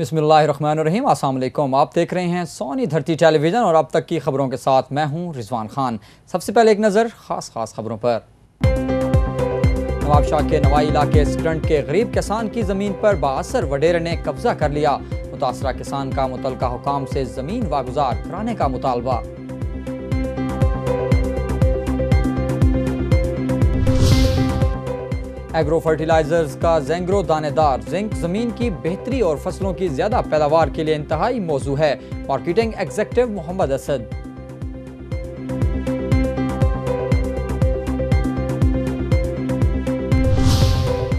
बिस्मिल्लाहिर्रहमानिर्रहीम। अस्सलाम वालेकुम। आप देख रहे हैं सोनी धरती टेलीविज़न और अब तक की खबरों के साथ मैं हूं रिजवान खान। सबसे पहले एक नज़र खास खबरों पर। नवाबशाह के नवाई इलाके स्टंट के गरीब किसान की ज़मीन पर बाअसर वडेरे ने कब्जा कर लिया। मुतासरा किसान का मुतलका हुकाम से ज़मीन वागुजार कराने का मुतालबा। एग्रो फर्टिलाइजर्स का ज़ेंग्रो दानेदार जिंक ज़मीन की बेहतरी और फसलों की ज़्यादा पैदावार के लिए इंतहाई मौजू है। Marketing executive Mohammad Asad.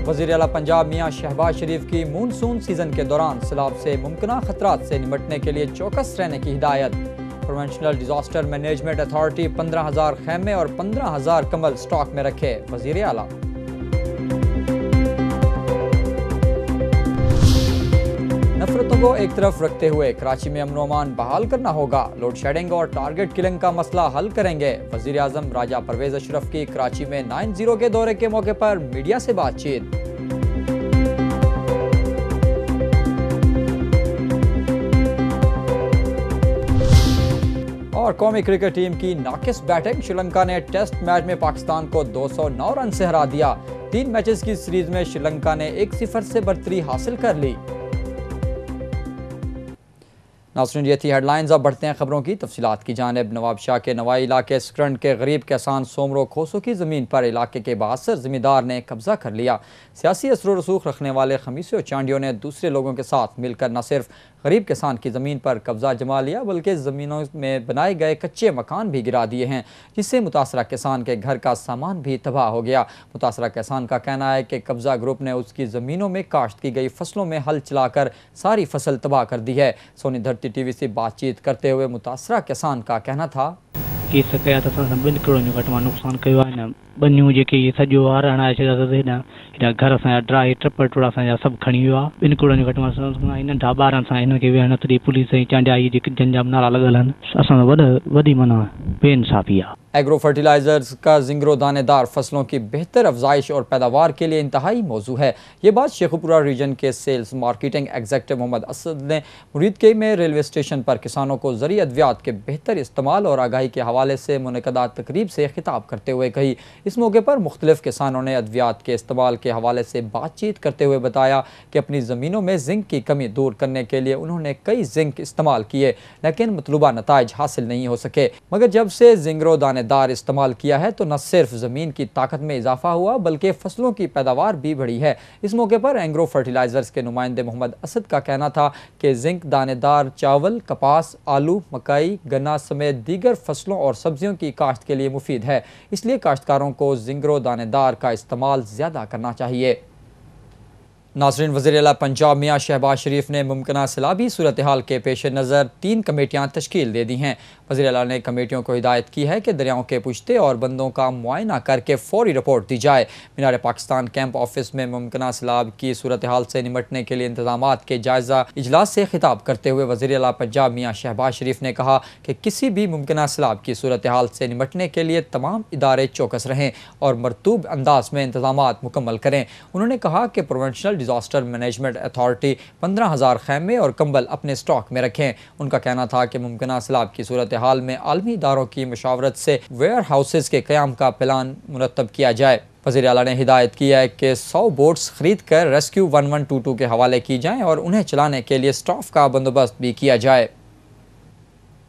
वज़ीर आला पंजाब मियां शहबाज शरीफ की मानसून सीजन के दौरान सैलाब से मुमकिन खतरात से निपटने के लिए चौकस रहने की हिदायत। प्रोविंशियल डिजास्टर मैनेजमेंट अथॉरिटी 15,000 खैमे और 15,000 कमल स्टॉक में रखे। वज़ीर आला। नफरतों को एक तरफ रखते हुए कराची में अमन अमान बहाल करना होगा। लोड शेडिंग और टारगेट किलिंग का मसला हल करेंगे। वज़ीर आज़म राजा परवेज अशरफ की कराची में 9-0 के दौरे के मौके पर मीडिया से बातचीत। और कौमी क्रिकेट टीम की नाकिस बैटिंग। श्रीलंका ने टेस्ट मैच में पाकिस्तान को 209 रन से हरा दिया। 3 मैचेस की सीरीज में श्रीलंका ने 1-0 से बढ़तरी हासिल कर ली। नाज़रीन, ये थी हेडलाइंस। अब बढ़ते हैं खबरों की तफसीलात की जानिब। नवाबशाह के नवाई इलाके स्क्रंट के गरीब किसान सोमरो खोसो की ज़मीन पर इलाके के बाअसर ज़मींदार ने कब्जा कर लिया। सियासी असर रसूख रखने वाले खमीसे और चांडियों ने दूसरे लोगों के साथ मिलकर न सिर्फ गरीब किसान की ज़मीन पर कब्जा जमा लिया बल्कि ज़मीनों में बनाए गए कच्चे मकान भी गिरा दिए हैं, जिससे मुतासरा किसान के घर का सामान भी तबाह हो गया। मुतासरा किसान का कहना है कि कब्जा ग्रुप ने उसकी ज़मीनों में काश्त की गई फसलों में हल चलाकर सारी फसल तबाह कर दी है। सोनी धरती टीवी से बातचीत करते हुए मुतासरा किसान का कहना था कि नुकसान कयो आहे न बनियूं जेके सॼो हाराए छॾिया घर असांजा ड्राई ट्रप टुड़ा असांजा सभु खणी वियो आहे। 2 करोड़ जो घटि में नंढा ॿार सां हिन खे वेहण तॾहिं पुलिस ऐं चांडिया जेके जंहिंजा नाला लॻल आहिनि असां वॾी माना बेइंसाफ़ी आहे। एग्रो फर्टिलाइजर्स का ज़िंगरो दानेदार फसलों की बेहतर अफजाइश और पैदावार के लिए इंतहाई मौजू है। ये बात शेखुपुरा रीजन के sales marketing executive Mohammad Asad ने मुरीदके में रेलवे स्टेशन पर किसानों को ज़रिए अद्वियात के बेहतर इस्तेमाल और आगाही के हवाले से मुनक़दा तकरीब से खिताब करते हुए कही। इस मौके पर मुख्तलिफ किसानों ने अद्वियात के इस्तेमाल के हवाले से बातचीत करते हुए बताया कि अपनी ज़मीनों में जिंक की कमी दूर करने के लिए उन्होंने कई जिंक इस्तेमाल किए, लेकिन मतलूबा नताइज हासिल नहीं हो सके। मगर जब से ज़िंगरो दानेदार इस्तेमाल किया है तो न सिर्फ ज़मीन की ताकत में इजाफा हुआ बल्कि फसलों की पैदावार भी बढ़ी है। इस मौके पर एग्रो फर्टिलाइजर्स के नुमाइंदे मोहम्मद असद का कहना था कि जिंक दानेदार चावल, कपास, आलू, मकई, गन्ना समेत दीगर फसलों और सब्जियों की काश्त के लिए मुफीद है। इसलिए काश्तकारों को ज़िंगरो दानेदार का इस्तेमाल ज़्यादा करना चाहिए। नाज़रीन, वज़ीर आला पंजाब मियां शहबाज शरीफ ने मुमकिन सैलाबी सूरत हाल के पेश नज़र 3 कमेटियाँ तश्कील दे दी हैं। वज़ीर आला ने कमेटियों को हिदायत की है कि दरियाओं के पुश्ते और बंदों का मुआयना करके फौरी रिपोर्ट दी जाए। मीनार पाकिस्तान कैंप ऑफिस में मुमकिन सैलाब की सूरत हाल से निपटने के लिए इंतजामात के जायज़ा इजलास से खिताब करते हुए वज़ीर आला पंजाब मियां शहबाज शरीफ ने कहा कि किसी भी मुमकिन सैलाब की सूरत हाल से निपटने के लिए तमाम इदारे चौकस रहें और मरतूब अंदाज में इंतजामात मुकम्मल करें। उन्होंने कहा कि प्रोविंशियल डिजास्टर मैनेजमेंट अथॉरिटी 15,000 खैमे और कंबल अपने स्टॉक में रखें। उनका कहना था कि मुमकिन सैलाब की सूरत हाल में आलमी इदारों की मशावरत से वेयर हाउसेज के क़याम का प्लान मुरतब किया जाए। वज़ीर आला ने हिदायत की है कि 100 बोट्स खरीद कर रेस्क्यू 1122 के हवाले की जाएँ और उन्हें चलाने के लिए स्टाफ का बंदोबस्त भी किया जाए।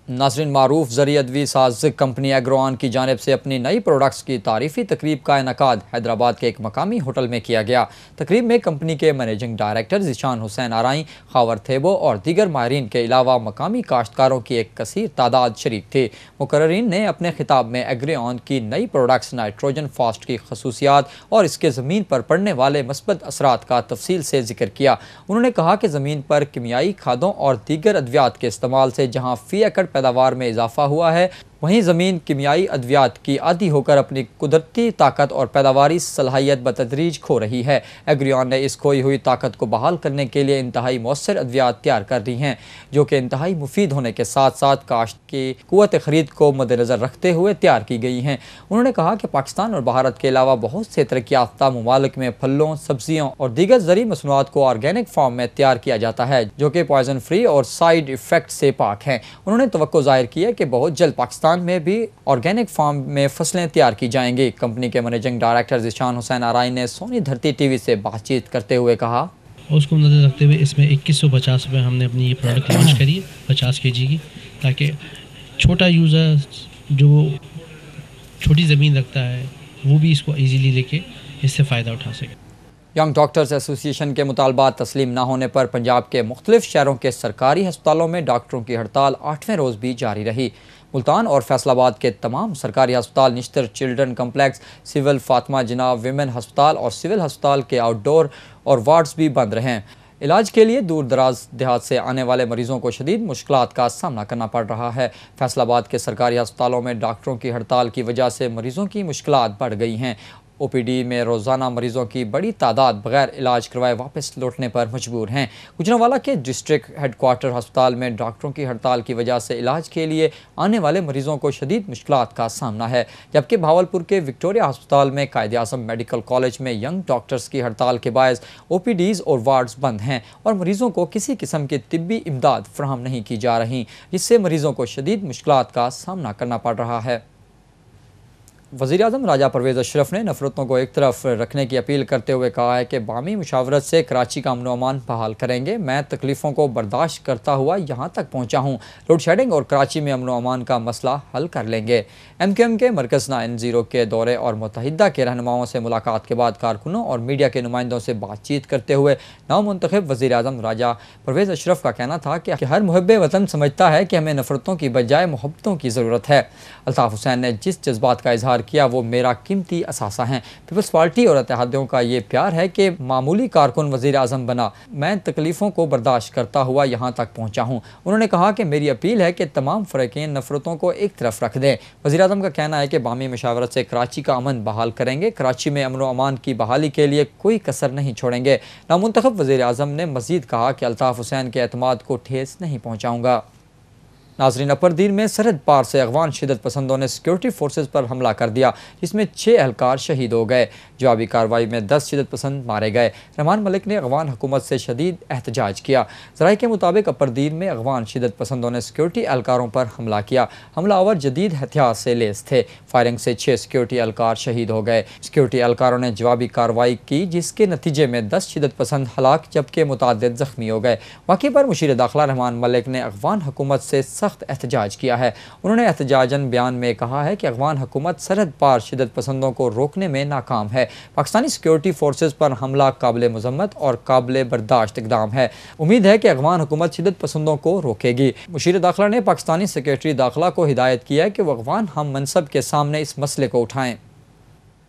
नाज़रीन, मारूफ ज़रिए अदवी साज कंपनी एग्रोआन की जानिब से अपनी नई प्रोडक्ट्स की तारीफ़ी तकरीब का इनकाद हैदराबाद के एक मकामी होटल में किया गया। तकरीब में कंपनी के मैनेजिंग डायरेक्टर ज़ीशान हुसैन आराई, खावर थेबो और दीगर माहिरीन के अलावा मकामी काश्तकारों की एक कसीर तादाद शरीक थी। मुकर्ररीन ने अपने खिताब में एग्रोआन की नई प्रोडक्ट्स नाइट्रोजन फास्ट की खसूसियात और इसके ज़मीन पर पड़ने वाले मस्बत असरात का तफसील से जिक्र किया। उन्होंने कहा कि ज़मीन पर कीमियाई खादों और दीगर अद्वियात के इस्तेमाल से जहाँ फ़ी एकड़ पैदावार में इजाफा हुआ है वहीं ज़मीन कीमियाई अद्वियात की आदी होकर अपनी कुदरती ताकत और पैदावारी सलाहियत बतदरीज खो रही है। एग्रियन ने इस खोई हुई ताकत को बहाल करने के लिए इंतहाई मौसर अद्वियात तैयार कर दी हैं, जो कि इंतहाई मुफीद होने के साथ साथ काश्त की कुव्वत ख़रीद को मद्देनज़र रखते हुए तैयार की गई हैं। उन्होंने कहा कि पाकिस्तान और भारत के अलावा बहुत से तरक्की याफ्ता ममालिक में फलों, सब्जियों और दीगर ज़रूरी मसनूआत को ऑर्गेनिक फार्म में तैयार किया जाता है, जो कि पॉइजन फ्री और साइड इफेक्ट से पाक हैं। उन्होंने तवक्को ज़ाहिर की है कि बहुत जल्द पाकिस्तान में भी ऑर्गेनिक फार्म में फसलें तैयार की जाएंगी। कंपनी के मैनेजिंग डायरेक्टर ज़ीशान हुसैन आराई ने सोनी धरती टीवी से बातचीत करते हुए कहा, उसको नज़र रखते हुए इसमें 2150 रुपये हमने अपनी ये प्रोडक्ट लॉन्च करी है 50 kg की, ताकि छोटा यूज़र जो छोटी ज़मीन रखता है वो भी इसको इजीली लेके इससे फ़ायदा उठा सके। यंग डॉक्टर्स एसोसिएशन के मुतालबात तस्लीम न होने पर पंजाब के मुख्तलिफ शहरों के सरकारी अस्पतालों में डॉक्टरों की हड़ताल 8वें रोज़ भी जारी रही। मुल्तान और फैसलाबाद के तमाम सरकारी अस्पताल, Nishtar children complex, civil Fatima Jinnah women अस्पताल और सिविल अस्पताल के आउटडोर और वार्ड्स भी बंद रहे। इलाज के लिए दूर दराज देहात से आने वाले मरीजों को शदीद मुश्किलात का सामना करना पड़ रहा है। फैसलाबाद के सरकारी अस्पतालों में डॉक्टरों की हड़ताल की वजह से मरीजों की मुश्किलात बढ़ गई हैं। OPD में रोज़ाना मरीजों की बड़ी तादाद बगैर इलाज करवाए वापस लौटने पर मजबूर हैं। गुजरांवाला के डिस्ट्रिक्ट हेडक्वार्टर अस्पताल में डॉक्टरों की हड़ताल की वजह से इलाज के लिए आने वाले मरीजों को शदीद मुश्किलात का सामना है, जबकि भावलपुर के विक्टोरिया अस्पताल में कायदे आज़म मेडिकल कॉलेज में यंग डॉक्टर्स की हड़ताल के बायस OPDs और वार्ड्स बंद हैं और मरीजों को किसी किस्म की तिब्बी इमदाद फराहम नहीं की जा रही, जिससे मरीजों को शदीद मुश्किलात का सामना करना पड़ रहा है। वज़ीर आज़म राजा परवेज़ अशरफ ने नफ़रतों को एक तरफ रखने की अपील करते हुए कहा है कि बामी मुशावरत से कराची का अमन अमान बहाल करेंगे। मैं तकलीफ़ों को बर्दाश्त करता हुआ यहाँ तक पहुँचा हूँ। लोड शेडिंग और कराची में अमन अमान का मसला हल कर लेंगे। MQM के मरकज़ N0 के दौरे और मुत्तहिदा के रहनुमाओं से मुलाकात के बाद कारकुनों और मीडिया के नुमाइंदों से बातचीत करते हुए नवमुंतखब वज़ीर आज़म राजा परवेज़ अशरफ का कहना था कि हर मुहब्बे वतन समझता है कि हमें नफ़रतों की बजाय मोहब्बतों की ज़रूरत है। अल्ताफ़ हुसैन ने जिस जज्बात का इजहार किया वो मेरा कीमती असासा है। पीपल्स पार्टी और इत्तेहादियों का ये प्यार है कि मामूली कारकुन वज़ीर आज़म बना, मैं तकलीफ़ों को बर्दाश्त करता हुआ यहाँ तक पहुँचा हूँ। उन्होंने कहा कि मेरी अपील है कि तमाम फ़रीक़ीन नफ़रतों को एक तरफ रख दें। वज़ीर आज़म का कहना है कि बामी मुशावरत से कराची का अमन बहाल करेंगे। कराची में अमन व अमान की बहाली के लिए कोई कसर नहीं छोड़ेंगे। नामुंतखब वज़ीर आज़म ने मज़ीद कहा कि अल्ताफ़ हुसैन के एतमाद को ठेस नहीं पहुँचाऊँगा। नाज़रीन, अपर दीन में सरहद पार से अगवान शिदत पसंदों ने सिक्योरिटी फोर्सेज पर हमला कर दिया, जिसमें 6 एहलकार शहीद हो गए। जवाबी कार्रवाई में 10 शिदत पसंद मारे गए। रहमान मलिक ने अगवान हुकूमत से शदीद एहतजाज किया। ज़राए के मुताबिक अपर दीन में अगवान शिदत पसंदों ने सिक्योरिटी एहलकारों पर हमला किया। हमलावर जदीद हथियार से लैस थे। फायरिंग से 6 सिक्योरिटी एहलकार शहीद हो गए। सिक्योरिटी एहलकारों ने जवाबी कार्रवाई की, जिसके नतीजे में 10 शिदत पसंद हलाक जबकि मुतादिद ज़ख्मी हो गए। वाक़े पर मुशीर दाखिला रहमान मलिक ने अगवान हुकूमत से सख्त एहतजाज किया है। उन्होंने एहतजाजन बयान में कहा है कि अगवान हुकूमत सरहद पार शिदत पसंदों को रोकने में नाकाम है। पाकिस्तानी सिक्योरिटी फोर्सेज पर हमला काबिल मजम्मत और काबिल बर्दाश्त इक़दाम है। उम्मीद है कि अगवान हुकूमत शिदत पसंदों को रोकेगी। मुशीर दाखिला ने पाकिस्तानी सेक्रेटरी दाखिला को हिदायत किया है कि वह अगवान हम मनसब के सामने इस मसले को उठाएं।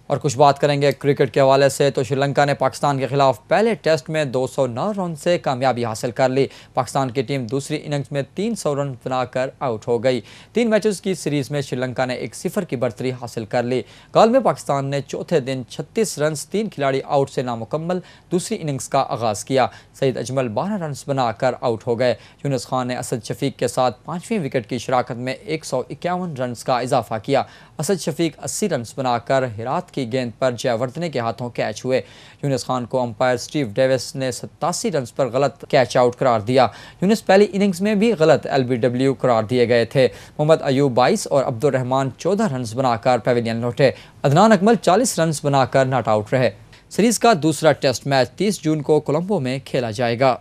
और कुछ बात करेंगे क्रिकेट के हवाले से, तो श्रीलंका ने पाकिस्तान के खिलाफ पहले टेस्ट में 209 रन से कामयाबी हासिल कर ली। पाकिस्तान की टीम दूसरी इनिंग्स में 300 रन बनाकर आउट हो गई। 3 मैचेस की सीरीज में श्रीलंका ने 1-0 की बढ़तरी हासिल कर ली। गाल में पाकिस्तान ने चौथे दिन 36 रन 3 खिलाड़ी आउट से नामुकम्मल दूसरी इनिंग्स का आगाज़ किया। सईद अजमल 12 रन बनाकर आउट हो गए। यूनुस खान ने असद शफीक के साथ 5वीं विकेट की शराकत में 151 रन का इजाफा किया। असद शफीक 80 रन बनाकर हिरात की गेंद पर जयवर्धने के हाथों कैच हुए। यूनुस खान को अंपायर स्टीव डेविस ने 87 रन पर गलत कैच आउट करार दिया। यूनुस पहली इनिंग्स में भी गलत LBW करार दिए गए थे। मोहम्मद अयूब 22 और अब्दुल रहमान 14 रन बनाकर पेविलियन लौटे। अदनान अकमल 40 रन बनाकर नॉट आउट रहे। सीरीज का दूसरा टेस्ट मैच 30 जून को कोलंबो में खेला जाएगा।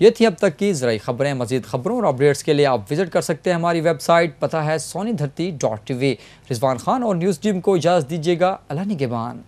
ये थी अब तक की ज़राई खबरें। मज़ीद खबरों और अपडेट्स के लिए आप विज़िट कर सकते हैं हमारी वेबसाइट, पता है sonidharti.tv। रिजवान खान और न्यूज़ टीम को इजाज़त दीजिएगा। अल्लाह निगहबान।